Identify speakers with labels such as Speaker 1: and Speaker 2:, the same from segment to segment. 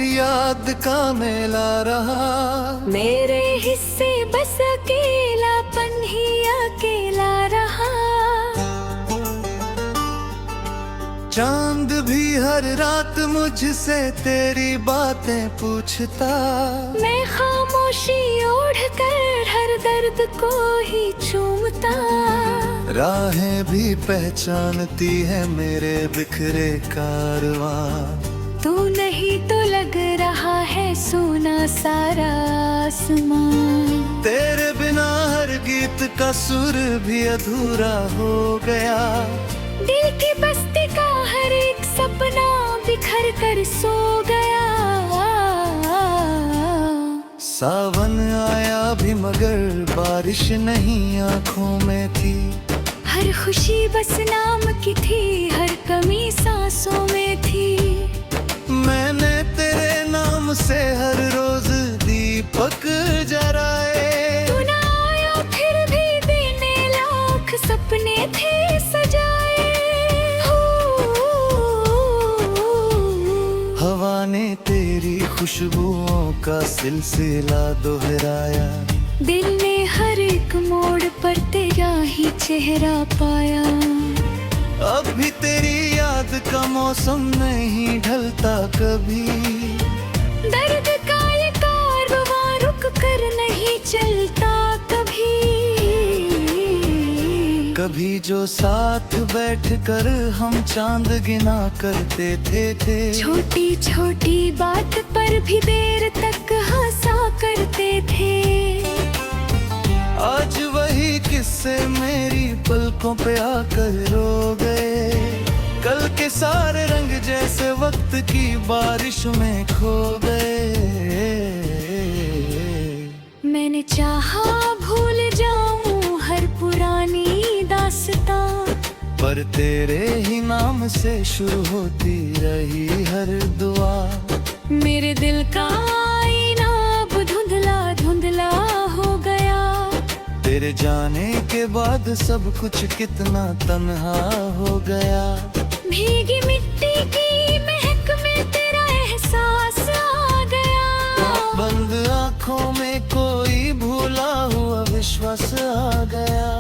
Speaker 1: तेरी याद का मेला रहा।
Speaker 2: मेरे हिस्से बस अकेलापन ही अकेला रहा।
Speaker 1: चांद भी हर रात मुझसे तेरी बातें पूछता।
Speaker 2: मैं खामोशी ओढ़ कर हर दर्द को ही चूमता।
Speaker 1: राहें भी पहचानती है मेरे बिखरे कारवां।
Speaker 2: तू नहीं तो लग रहा है सोना सारा आसमां।
Speaker 1: तेरे बिना हर गीत का सुर भी अधूरा हो गया।
Speaker 2: दिल की बस्ती का हर एक सपना बिखर कर सो गया।
Speaker 1: सावन आया भी मगर बारिश नहीं आँखों में थी।
Speaker 2: हर खुशी बस नाम की थी, हर कमी सांसों में थी।
Speaker 1: मैंने तेरे नाम से हर रोज दीपक जराए।
Speaker 2: तू ना आया फिर भी देने लाख सपने थे सजाए।
Speaker 1: हवा ने तेरी खुशबुओं का सिलसिला दोहराया।
Speaker 2: दिल ने हर एक मोड़ पर तेरा ही चेहरा पाया।
Speaker 1: अब भी तेरी याद का मौसम नहीं ढलता कभी।
Speaker 2: दर्द का ये कारवां रुक कर नहीं चलता कभी।
Speaker 1: कभी जो साथ बैठकर हम चांद गिना करते थे।
Speaker 2: छोटी छोटी बात पर भी देर तक हंसा करते थे।
Speaker 1: आज वही किस्से मेरी पलकों पे आकर रो गए। कल के सारे रंग जैसे वक्त की बारिश में खो गए।
Speaker 2: मैंने चाहा भूल जाऊं हर पुरानी दास्तां।
Speaker 1: पर तेरे ही नाम से शुरू होती रही हर दुआ।
Speaker 2: मेरे दिल का आईना अब धुंधला धुंधला हो गया।
Speaker 1: तेरे जाने के बाद सब कुछ कितना तन्हा हो गया।
Speaker 2: भीगी मिट्टी की महक में तेरा एहसास आ गया।
Speaker 1: बंद आँखों में कोई भूला हुआ विश्वास आ गया।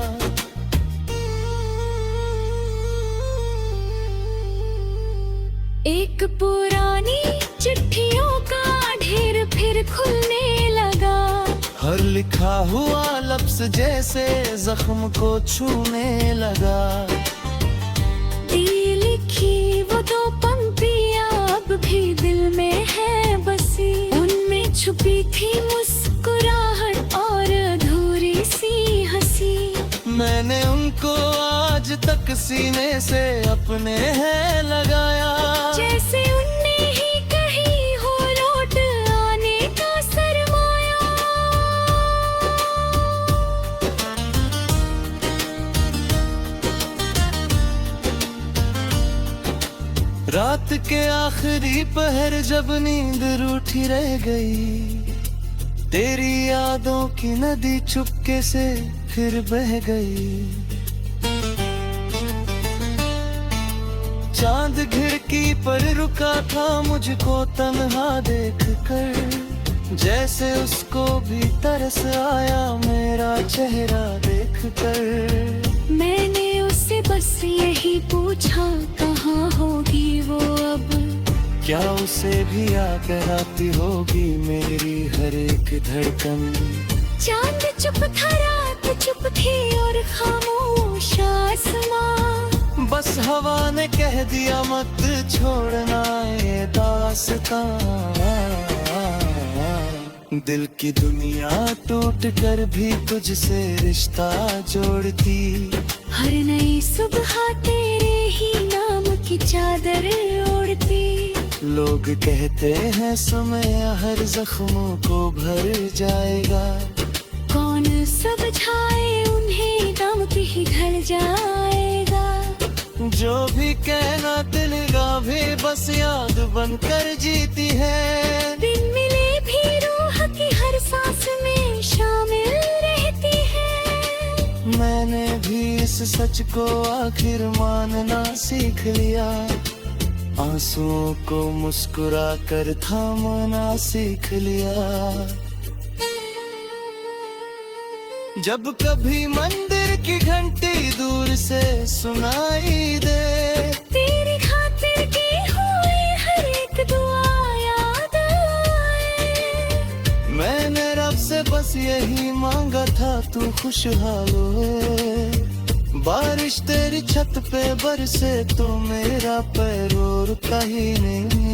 Speaker 2: एक पुरानी चिट्ठियों का ढेर फिर खुलने लगा।
Speaker 1: हर लिखा हुआ लफ्ज जैसे जख्म को छूने लगा।
Speaker 2: दी लिखी वो दो पंक्तियां अब भी दिल में है बसी। उनमें छुपी थी मुस्कुराहट और अधूरी सी हंसी।
Speaker 1: मैंने उनको आज तक सीने से अपने है लगाया।
Speaker 2: जैसे उनने ही कही हो लौट आने का सरमाया।
Speaker 1: रात के आखिरी पहर जब नींद रूठी रह गई। तेरी यादों की नदी चुपके से फिर बह गई। चांद खिड़की पर रुका था मुझको तन्हा देखकर। जैसे उसको भी तरस आया मेरा चेहरा देखकर।
Speaker 2: मैंने उससे बस यही पूछा कहाँ होगी वो अब।
Speaker 1: क्या उसे भी याद आती होगी मेरी हर एक धड़कन।
Speaker 2: चांद चुप था, रात चुप थी और खामोश आसमां।
Speaker 1: बस हवा ने कह दिया मत छोड़ना ये दास्तां। दिल की दुनिया टूट कर भी तुझसे रिश्ता जोड़ती।
Speaker 2: हर नई सुबह तेरे ही नाम की चादर ओढ़ती।
Speaker 1: लोग कहते हैं समय हर जख्मों को भर जाएगा।
Speaker 2: कौन समझाए उन्हें दम पे ही ढल जाएगा।
Speaker 1: जो भी कहना दिल का भी बस याद बनकर जीती है।
Speaker 2: दिन मिले भी रूह की हर सांस में शामिल रहती है।
Speaker 1: मैंने भी इस सच को आखिर मानना सीख लिया। आंसुओं को मुस्कुरा कर थामना सीख लिया। जब कभी मंदिर की घंटी दूर से सुनाई दे,
Speaker 2: तेरी खातिर की हुई हर एक दुआ याद आए।
Speaker 1: मैंने रब से बस यही मांगा था, तू खुशहाल होए। बारिश तेरी छत पे बरसे तो मेरा पैर रुका ही नहीं।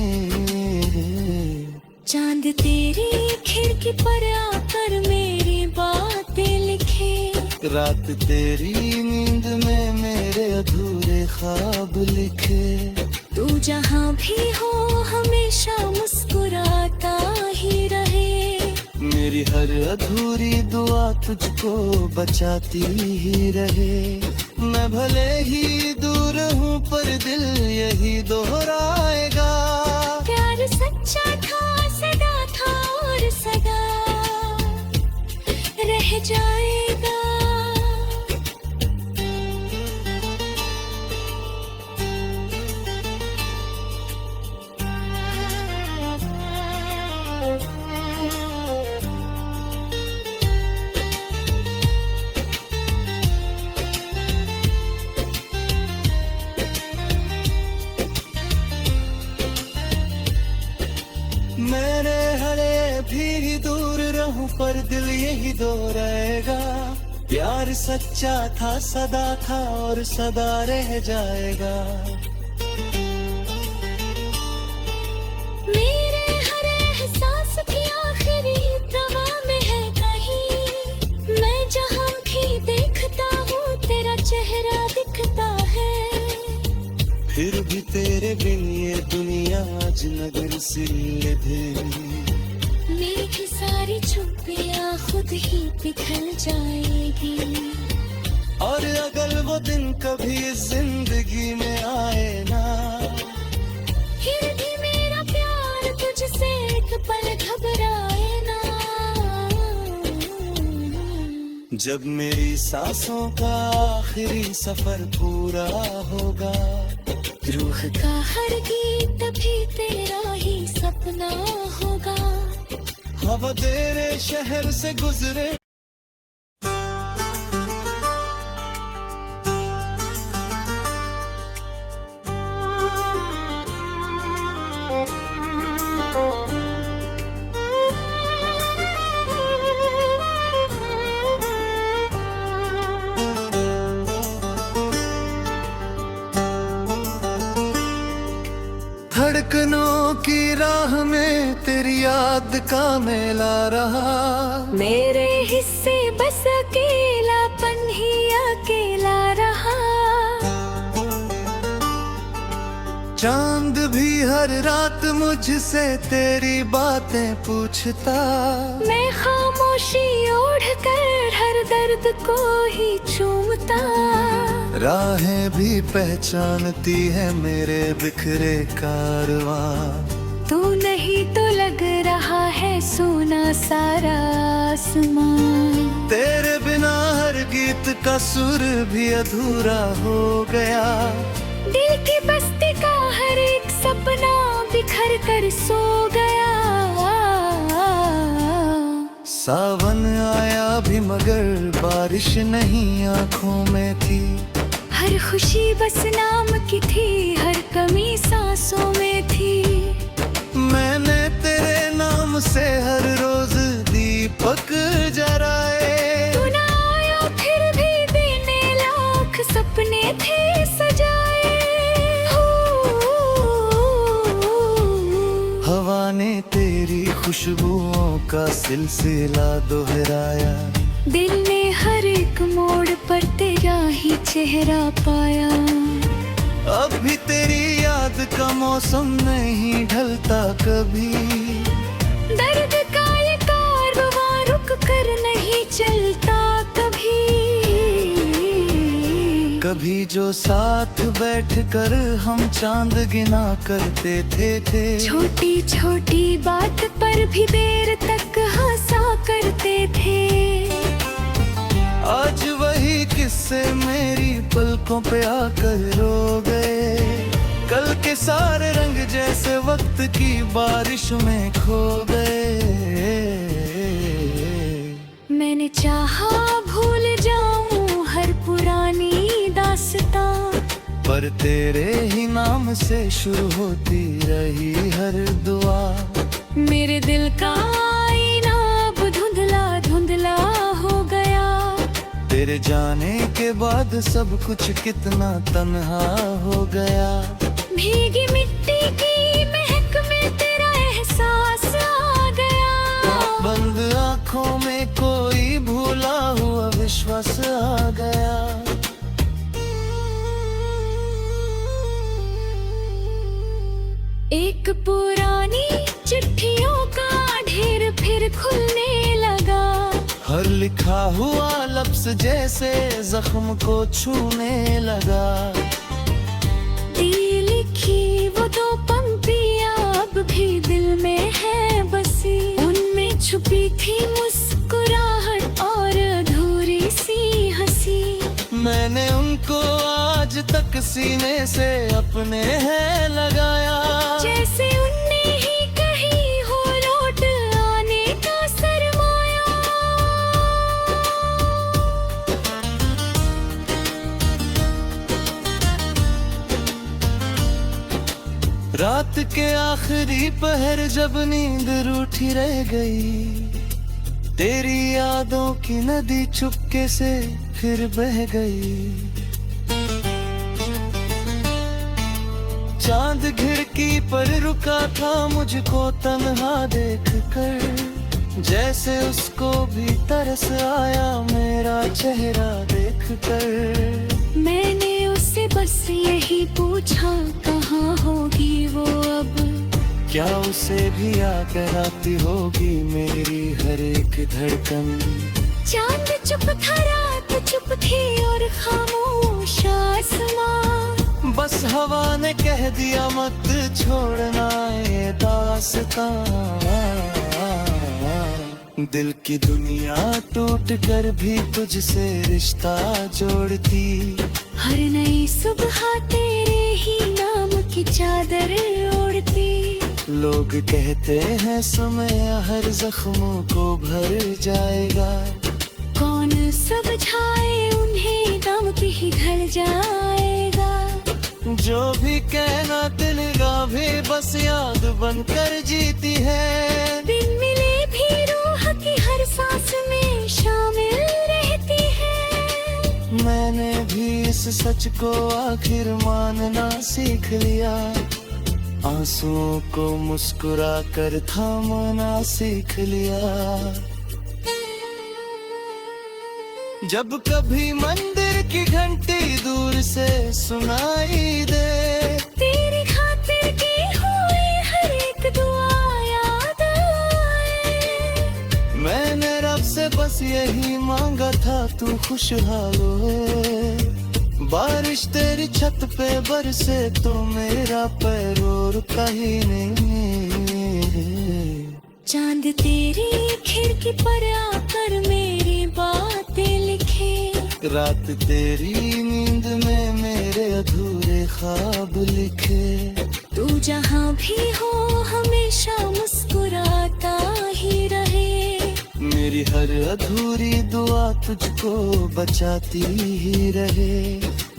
Speaker 2: चांद तेरी खिड़की पर आकर मेरी बातें लिखे।
Speaker 1: रात तेरी नींद में मेरे अधूरे ख्वाब लिखे।
Speaker 2: तू जहाँ भी हो हमेशा मुस्कुराता ही रहे।
Speaker 1: मेरी हर अधूरी दुआ तुझको बचाती ही रहे। मैं भले ही दूर हूँ पर दिल यही दोहराएगा।
Speaker 2: प्यार सच्चा था, सदा था और सदा रह जाएगा।
Speaker 1: मेरे हरे भी दूर रहूं पर दिल यही दोहराएगा। प्यार सच्चा था, सदा था और सदा रह जाएगा।
Speaker 2: मेरे हर एहसास की आखिरी दवा में है कहीं। मैं जहाँ भी देखता हूँ तेरा चेहरा दिखता है।
Speaker 1: फिर भी तेरे बिन ये दुनिया अजनबी सी लगे।
Speaker 2: मेरी सारी चुप्पियाँ खुद ही पिघल जाएगी।
Speaker 1: और अगर वो दिन कभी जिंदगी में आए ना,
Speaker 2: फिर भी मेरा प्यार तुझसे एक पल घबराए ना।
Speaker 1: जब मेरी सांसों का आखिरी सफर पूरा होगा,
Speaker 2: रूह का हर गीत भी तेरा ही सपना होगा।
Speaker 1: हवा तेरे शहर से गुजरे। धड़कनों की राह में तेरी याद का मेला रहा।
Speaker 2: मेरे हिस्से बस अकेलापन ही अकेला रहा।
Speaker 1: चांद भी हर रात मुझसे तेरी बातें पूछता।
Speaker 2: मैं खामोशी ओढ़ कर हर दर्द को ही चूमता।
Speaker 1: राहें भी पहचानती है मेरे बिखरे कारवां।
Speaker 2: तू नहीं तो लग रहा है सोना सारा आसमां।
Speaker 1: तेरे बिना हर गीत का सुर भी अधूरा हो गया।
Speaker 2: दिल की बस्ती का हर एक सपना बिखर कर सो गया।
Speaker 1: सावन आया भी मगर बारिश नहीं आँखों में थी।
Speaker 2: हर खुशी बस नाम की थी, हर कमी सांसों में थी।
Speaker 1: मैंने तेरे नाम से हर रोज दीपक जराए।
Speaker 2: तू ना आया फिर भी देने लाख सपने थे सजाए।
Speaker 1: हवा ने तेरी खुशबुओं का सिलसिला दोहराया।
Speaker 2: दिल ने हर एक मोड़ पर तेरा ही चेहरा पाया।
Speaker 1: अब भी तेरी याद का मौसम नहीं ढलता कभी।
Speaker 2: दर्द का ये कारवां रुक कर नहीं चलता कभी।
Speaker 1: कभी जो साथ बैठकर हम चांद गिना करते थे।
Speaker 2: छोटी छोटी बात पर भी देर तक हंसा करते थे।
Speaker 1: आज वही किस्से मेरी पलकों पे आकर रो गए। कल के सारे रंग जैसे वक्त की बारिश में खो गए।
Speaker 2: मैंने चाहा भूल जाऊं हर पुरानी दास्तां,
Speaker 1: पर तेरे ही नाम से शुरू होती रही हर दुआ।
Speaker 2: मेरे दिल का आईना अब धुंधला धुंधला हो गया।
Speaker 1: तेरे जाने के बाद सब कुछ कितना तन्हा हो गया।
Speaker 2: भीगी मिट्टी की महक में तेरा एहसास आ गया।
Speaker 1: बंद आँखों में कोई भूला हुआ विश्वास आ गया।
Speaker 2: एक पुरानी चिट्ठियों का ढेर फिर खुलने लगा।
Speaker 1: हर लिखा हुआ लफ्ज जैसे जख्म को छूने लगा।
Speaker 2: दी लिखी वो दो पंक्तियां अब भी दिल में है बसी। उनमें छुपी थी मुस्कुराहट और अधूरी सी हंसी।
Speaker 1: मैंने उनको आज तक सीने से अपने है लगाया।
Speaker 2: जैसे उनने ही कहीं हो लौट आने का सरमाया।
Speaker 1: रात के आखिरी पहर जब नींद रूठी रह गई, तेरी यादों की नदी चुपके से फिर बह गई। चांद खिड़की पर रुका था मुझको तन्हा देख कर। जैसे उसको भी तरस आया मेरा चेहरा देख कर।
Speaker 2: मैंने उससे बस यही पूछा कहाँ होगी वो अब।
Speaker 1: क्या उसे भी याद आती होगी मेरी हर एक धड़कन।
Speaker 2: चांद चुप था रात चुप थी और खामोश आसमां।
Speaker 1: बस हवा ने कह दिया मत छोड़ना ये दास्तां। दिल की दुनिया टूट कर भी तुझसे रिश्ता जोड़ती।
Speaker 2: हर नई सुबह तेरे ही नाम की चादर ओढ़ती।
Speaker 1: लोग कहते हैं समय हर जख्मों को भर जाएगा।
Speaker 2: कौन समझाए उन्हें दम की ही ढल जाएगा।
Speaker 1: जो भी कहना दिल का भी बस याद बनकर जीती है।
Speaker 2: बिन मिले भी रूह की हर सांस में शामिल रहती है।
Speaker 1: मैंने भी इस सच को आखिर मानना सीख लिया। आंसुओं को मुस्कुरा कर थामना सीख लिया। जब कभी मंदिर की घंटी दूर से सुनाई दे,
Speaker 2: तेरी खातिर की हुई हर एक दुआ याद आए।
Speaker 1: मैंने रब से बस यही मांगा था तू खुशहाल होए। बारिश तेरी छत पे बरसे तो मेरा पैर कहीं नहीं।
Speaker 2: चांद तेरी खिड़की पर आकर मेरी बातें लिखे।
Speaker 1: रात तेरी नींद में मेरे अधूरे ख्वाब लिखे।
Speaker 2: तू जहाँ भी हो हमेशा मुस्कुराता ही रहे।
Speaker 1: मेरी हर अधूरी दुआ तुझको बचाती ही रहे।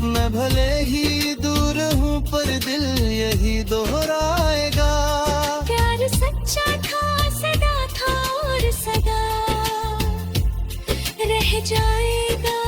Speaker 1: मैं भले ही दूर हूँ पर दिल यही दोहराएगा।
Speaker 2: प्यार सच्चा था सदा था और सदा रह जाएगा।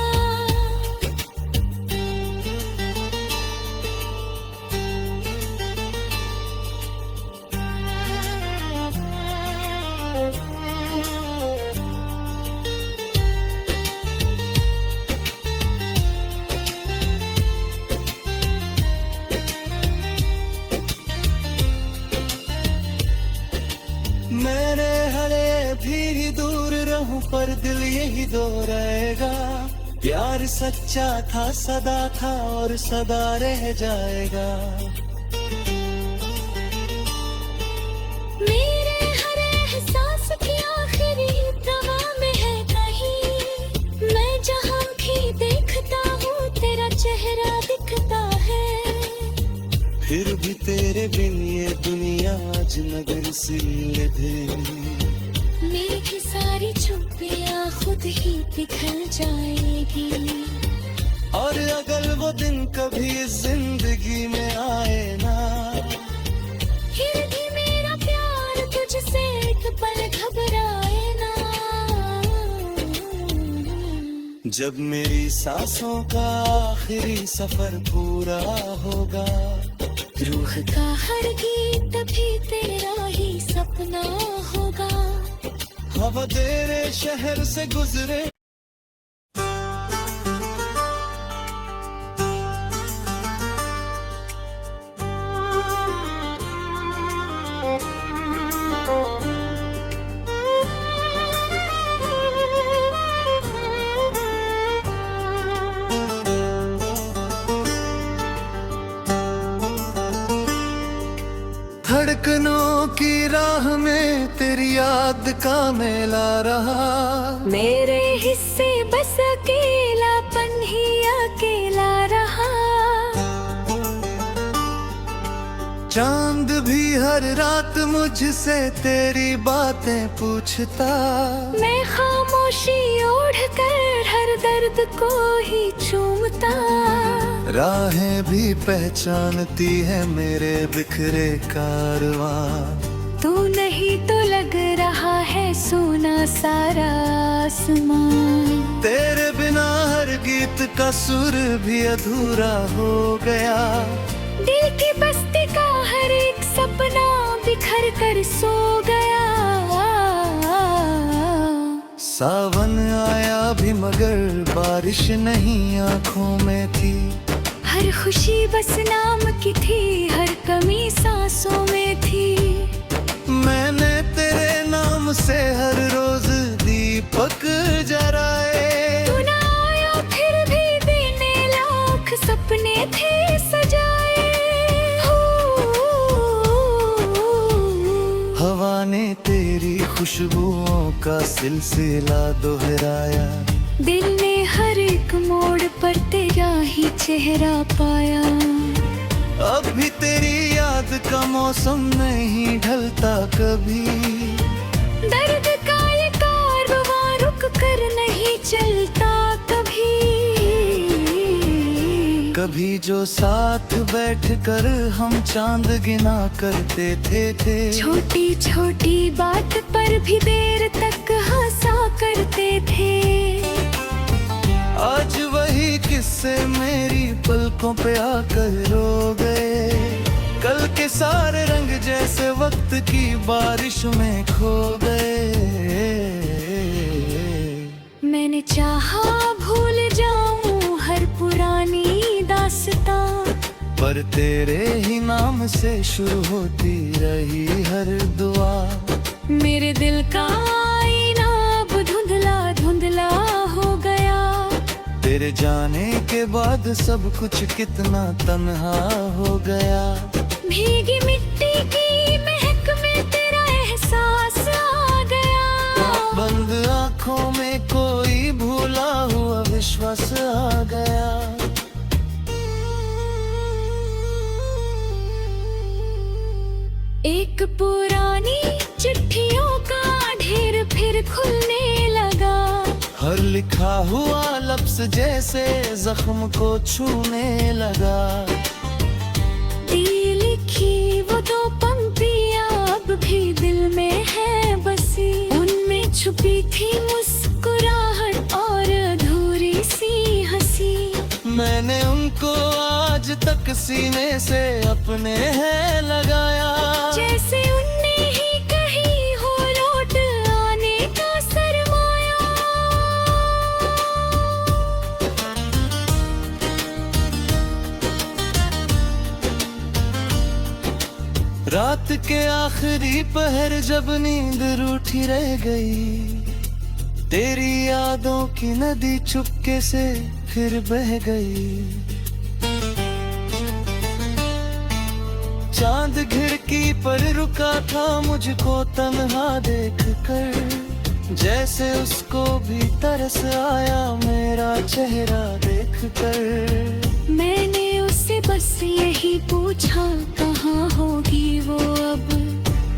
Speaker 1: मेरे हरे भी दूर रहूं पर दिल यही दोहराएगा। प्यार सच्चा था सदा था और सदा रह जाएगा।
Speaker 2: मेरे हर एहसास की आखिरी दवा में है कहीं। मैं जहाँ भी देखता हूँ तेरा चेहरा दिखता है।
Speaker 1: फिर सीधे।
Speaker 2: मेरी सारी चुप्पियाँ खुद ही पिघल जाएगी।
Speaker 1: और अगर वो दिन कभी जिंदगी में आए ना,
Speaker 2: फिर भी मेरा प्यार तुझसे एक पल घबराए ना।
Speaker 1: जब मेरी सांसों का आखिरी सफर पूरा होगा,
Speaker 2: रूह का हर गीत भी तेरा ही सपना होगा।
Speaker 1: हवा तेरे शहर से गुजरे, धड़कनों की राह में तेरी याद का मेला रहा।
Speaker 2: मेरे हिस्से बस अकेलापन ही अकेला रहा।
Speaker 1: चांद भी हर रात मुझसे तेरी बातें पूछता।
Speaker 2: मैं खामोशी ओढ़ कर हर दर्द को ही चूमता।
Speaker 1: राहें भी पहचानती है मेरे बिखरे कारवां।
Speaker 2: तू नहीं तो लग रहा है सोना सारा आसमान।
Speaker 1: तेरे बिना हर गीत का सुर भी अधूरा हो गया।
Speaker 2: दिल की बस्ती का हर एक सपना बिखर कर सो गया।
Speaker 1: सावन आया भी मगर बारिश नहीं आंखों में थी।
Speaker 2: हर खुशी बस नाम की थी, हर कमी सांसों में थी।
Speaker 1: मैंने तेरे नाम से हर रोज दीपक जराए।
Speaker 2: तू ना आया फिर भी देने लाख सपने थे सजाए।
Speaker 1: हवा ने तेरी खुशबुओं का सिलसिला दोहराया।
Speaker 2: दिल ने हर एक मोड़ पर तेरा ही चेहरा पाया।
Speaker 1: अब भी तेरी याद का मौसम नहीं ढलता कभी।
Speaker 2: दर्द का ये कारवां रुक कर नहीं चलता कभी।
Speaker 1: कभी जो साथ बैठकर हम चांद गिना करते थे।
Speaker 2: छोटी छोटी बात पर भी देर तक हंसा करते थे।
Speaker 1: आज वही किस्से मेरी पलकों पे आकर रो गए। कल के सारे रंग जैसे वक्त की बारिश में खो गए।
Speaker 2: मैंने चाहा भूल जाऊं हर पुरानी दास्तां,
Speaker 1: पर तेरे ही नाम से शुरू होती रही हर दुआ।
Speaker 2: मेरे दिल का आईना अब धुंधला धुंधला हो गया।
Speaker 1: तेरे जाने के बाद सब कुछ कितना तन्हा हो गया।
Speaker 2: भीगी मिट्टी की महक में तेरा एहसास आ गया।
Speaker 1: बंद आँखों में कोई भूला हुआ विश्वास आ गया।
Speaker 2: एक पुरानी चिट्ठियों का ढेर फिर खुलने लगा।
Speaker 1: हर लिखा हुआ लफ्ज जैसे जख्म को छूने लगा।
Speaker 2: दी लिखी वो दो पंक्तियाँ अब भी दिल में है बसी। उनमें छुपी थी मुस्कुराहट और अधूरी सी हंसी।
Speaker 1: मैंने उनको आज तक सीने से अपने है लगाया।
Speaker 2: जैसे उनने ही कही हो लौट आने का सरमाया।
Speaker 1: रात के आखिरी पहर जब नींद रूठी रह गई। तेरी यादों की नदी चुपके से फिर बह गई। चांद खिड़की पर रुका था मुझको तन्हा देखकर। जैसे उसको भी तरस आया मेरा चेहरा देखकर।
Speaker 2: मैंने उससे बस यही पूछा कहाँ होगी वो अब।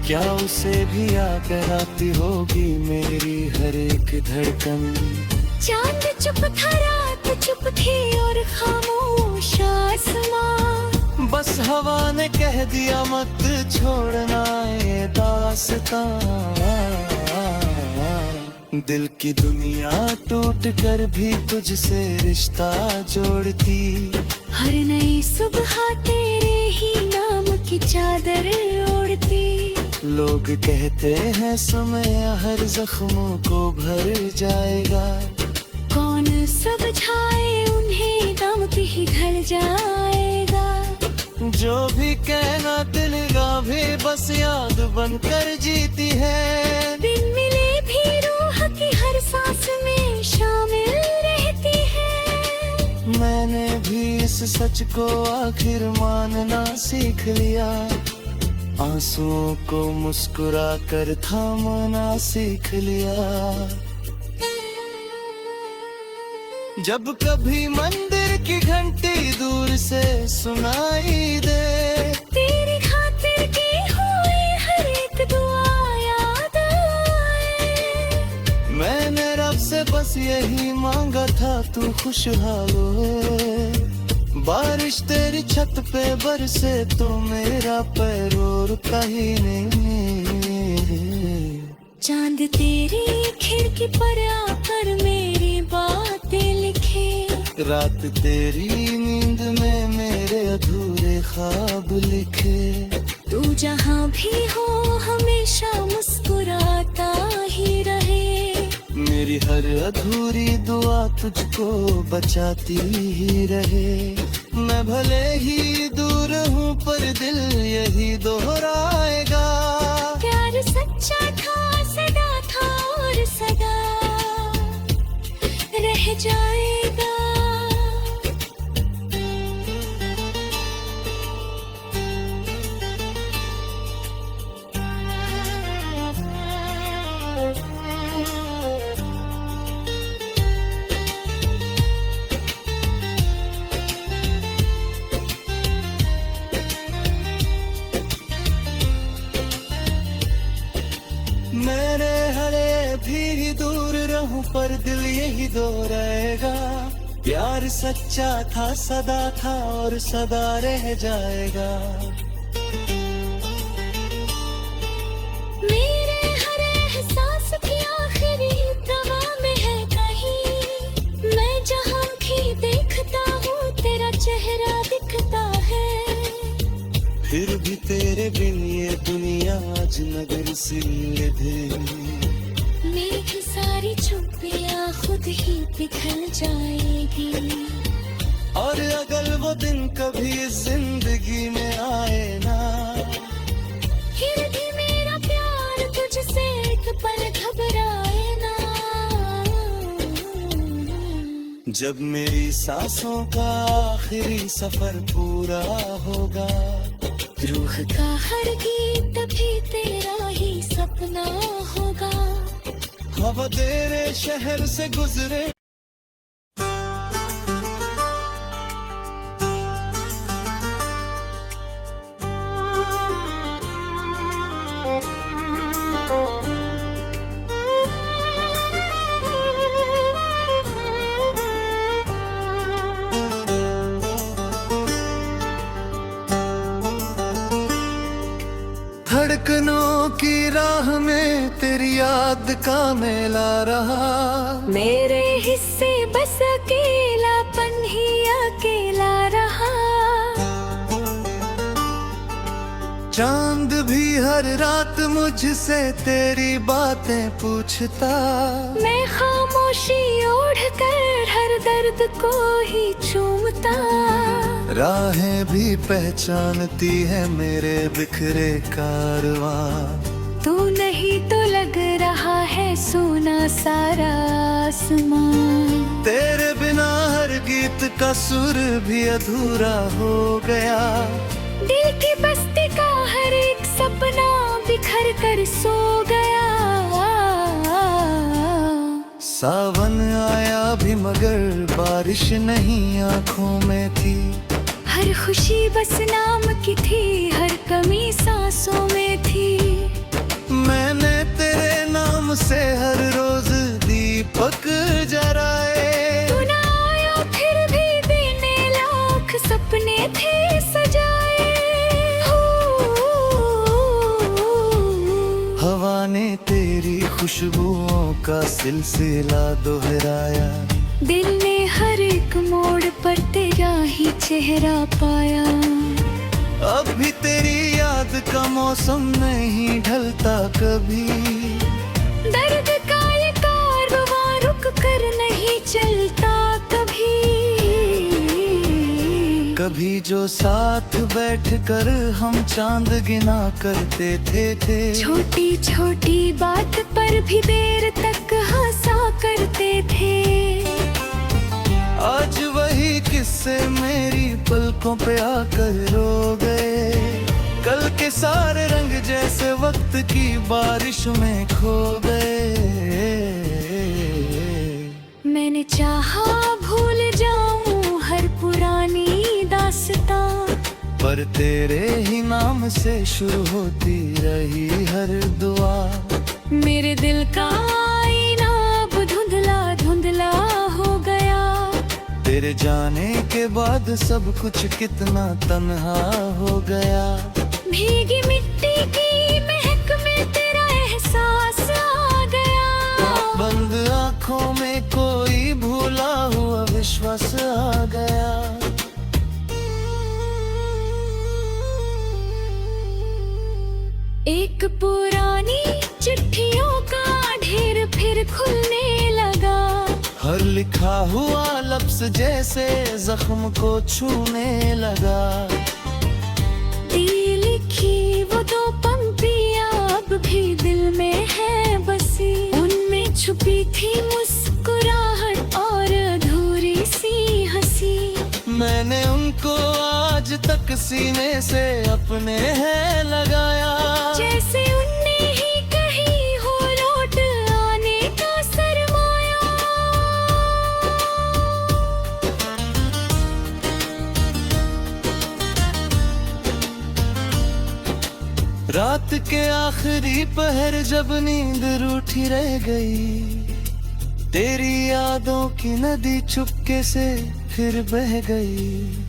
Speaker 1: क्या उसे भी याद आती होगी मेरी हर एक धड़कन।
Speaker 2: चांद चुप था, रात चुप थी और खामोश आसमां।
Speaker 1: बस हवा ने कह दिया मत छोड़ना ये दास्तां। दिल की दुनिया टूट कर भी तुझसे रिश्ता जोड़ती।
Speaker 2: हर नई सुबह तेरे ही नाम की चादर ओढ़ती।
Speaker 1: लोग कहते हैं समय हर जख्मों को भर जाएगा।
Speaker 2: कौन समझाए उन्हें दम पे ही ढल जाएगा।
Speaker 1: जो भी कहना दिल का भी बस याद बनकर जीती है।
Speaker 2: बिन मिले भी रूह की हर सांस में शामिल रहती है।
Speaker 1: मैंने भी इस सच को आखिर मानना सीख लिया। आंसुओं को मुस्कुरा कर थामना सीख लिया। जब कभी मंदिर की घंटी दूर से सुनाई दे,
Speaker 2: तेरी खातिर की हुई हर एक दुआ याद आए।
Speaker 1: मैंने रब से बस यही मांगा था तू खुशहाल होए। बारिश तेरी छत पे बरसे तो मेरा पैर कहीं नहीं।
Speaker 2: चांद तेरी खिड़की पर आकर मेरी बातें लिखे।
Speaker 1: रात तेरी नींद में मेरे अधूरे ख्वाब लिखे।
Speaker 2: तू जहाँ भी हो हमेशा मुस्कुराता ही रहे।
Speaker 1: मेरी हर अधूरी दुआ तुझको बचाती ही रहे। मैं भले ही दूर हूँ पर दिल यही दोहराएगा।
Speaker 2: प्यार सच्चा था, सदा था और सदा रह जाएगा।
Speaker 1: मेरे हरे भी दूर रहूं पर दिल यही दोहराएगा। प्यार सच्चा था, सदा था और सदा रह जाएगा।
Speaker 2: मेरे हर एहसास की आखिरी दवा में है कहीं। मैं जहाँ भी देखता हूँ तेरा चेहरा दिखता है।
Speaker 1: फिर भी तेरे बिन ये दुनिया आज नगर सी लधे।
Speaker 2: मेरी सारी चुप्पियाँ खुद ही पिघल जाएगी।
Speaker 1: और अगर वो दिन कभी जिंदगी में आए ना,
Speaker 2: फिर भी मेरा प्यार तुझसे एक पल घबराए ना।
Speaker 1: जब मेरी सांसों का आखिरी सफर पूरा होगा।
Speaker 2: रूह का हर गीत भी तेरा ही सपना होगा।
Speaker 1: हवा तेरे शहर से गुजरे। धड़कनों की राह में तेरी याद का मेला रहा।
Speaker 2: मेरे हिस्से बस अकेलापन ही अकेला रहा।
Speaker 1: चांद भी हर रात मुझसे तेरी बातें पूछता।
Speaker 2: मैं खामोशी ओढ़ कर हर दर्द को ही चूमता।
Speaker 1: राहें भी पहचानती है मेरे बिखरे कारवां।
Speaker 2: तू नहीं तो लग रहा है सोना सारा आसमां।
Speaker 1: तेरे बिना हर गीत का सुर भी अधूरा हो गया।
Speaker 2: दिल की बस्ती का हर एक सपना बिखर कर सो गया।
Speaker 1: सावन आया भी मगर बारिश नहीं आंखों में थी।
Speaker 2: हर खुशी बस नाम की थी, हर कमी सांसों में थी।
Speaker 1: से हर रोज दीपक जराए।
Speaker 2: तू ना आया फिर भी देने लाख सपने थे सजाए।
Speaker 1: हवा ने तेरी खुशबुओं का सिलसिला दोहराया।
Speaker 2: दिल ने हर एक मोड़ पर तेरा ही चेहरा पाया।
Speaker 1: अब भी तेरी याद का मौसम नहीं ढलता कभी।
Speaker 2: दर्द का ये कारवां रुक कर नहीं चलता कभी।
Speaker 1: कभी जो साथ बैठ कर हम चांद गिना करते थे।
Speaker 2: छोटी छोटी बात पर भी देर तक हंसा करते थे।
Speaker 1: आज वही किस्से मेरी पलकों पे आकर रो गए। कल के सारे रंग जैसे वक्त की बारिश में खो गए।
Speaker 2: मैंने चाहा भूल जाऊं हर पुरानी दास्तां,
Speaker 1: पर तेरे ही नाम से शुरू होती रही हर दुआ।
Speaker 2: मेरे दिल का आईना अब धुंधला धुंधला हो गया।
Speaker 1: तेरे जाने के बाद सब कुछ कितना तन्हा हो गया।
Speaker 2: भीगी मिट्टी की महक में तेरा एहसास आ गया।
Speaker 1: बंद आँखों में कोई भूला हुआ विश्वास आ गया।
Speaker 2: एक पुरानी चिट्ठियों का ढेर फिर खुलने लगा।
Speaker 1: हर लिखा हुआ लफ्ज जैसे जख्म को छूने लगा।
Speaker 2: दी लिखी वो दो पंक्तियां अब भी दिल में है बसी। उनमें छुपी थी मुस्कुराहट और अधूरी सी हंसी।
Speaker 1: मैंने उनको आज तक सीने से अपने है लगाया।
Speaker 2: जैसे उनने ही कही हो लौट आने का सरमाया।
Speaker 1: रात के आखिरी पहर जब नींद रूठी रह गई। तेरी यादों की नदी चुपके से फिर बह गई।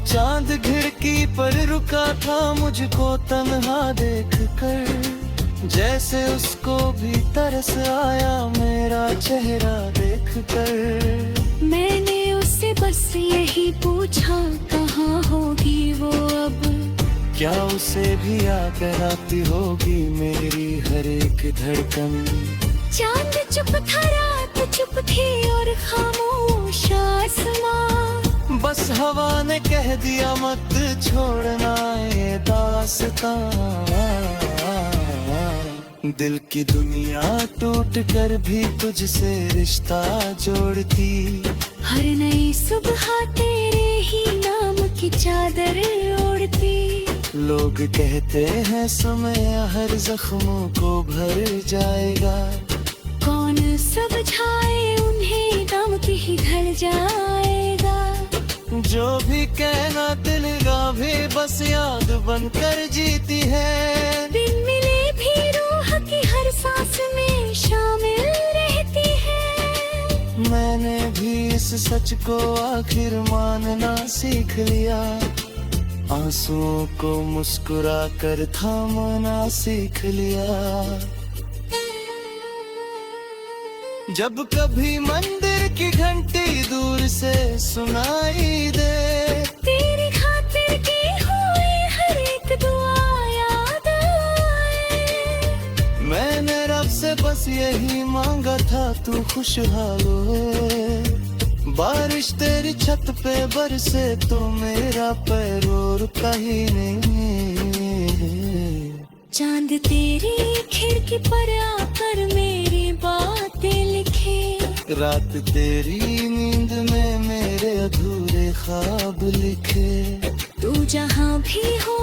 Speaker 1: चांद खिड़की पर रुका था मुझको तन्हा देख कर। जैसे उसको भी तरस आया मेरा चेहरा देख कर।
Speaker 2: मैंने उससे बस यही पूछा कहाँ होगी वो अब।
Speaker 1: क्या उसे भी याद आती होगी मेरी हर एक धड़कन।
Speaker 2: चांद चुप था रात चुप थी और खामोश आसमां।
Speaker 1: बस हवा ने कह दिया मत छोड़ना ये दास्तां। दिल की दुनिया टूट कर भी तुझसे रिश्ता जोड़ती।
Speaker 2: हर नई सुबह तेरे ही नाम की चादर ओढ़ती।
Speaker 1: लोग कहते हैं समय हर जख्मों को भर जाएगा।
Speaker 2: कौन समझाए उन्हें दम की ही ढल जाएगा।
Speaker 1: जो भी कहना दिल का भी बस याद बनकर जीती है।
Speaker 2: दिन मिले भी रूह की हर सांस में शामिल रहती है।
Speaker 1: मैंने भी इस सच को आखिर मानना सीख लिया। आंसुओं को मुस्कुरा कर थामना सीख लिया। जब कभी मंदिर की घंटी दूर से सुनाई दे।
Speaker 2: तेरी खातिर की हुई हर एक दुआ याद आए।
Speaker 1: मैंने रब से बस यही मांगा था तू खुशहाल होए। बारिश तेरी छत पे बरसे तो मेरा पैर रुका ही नहीं।
Speaker 2: चांद तेरी खिड़की पर आकर मेरी बातें लिखे।
Speaker 1: रात तेरी नींद में मेरे अधूरे ख्वाब लिखे।
Speaker 2: तू जहाँ भी हो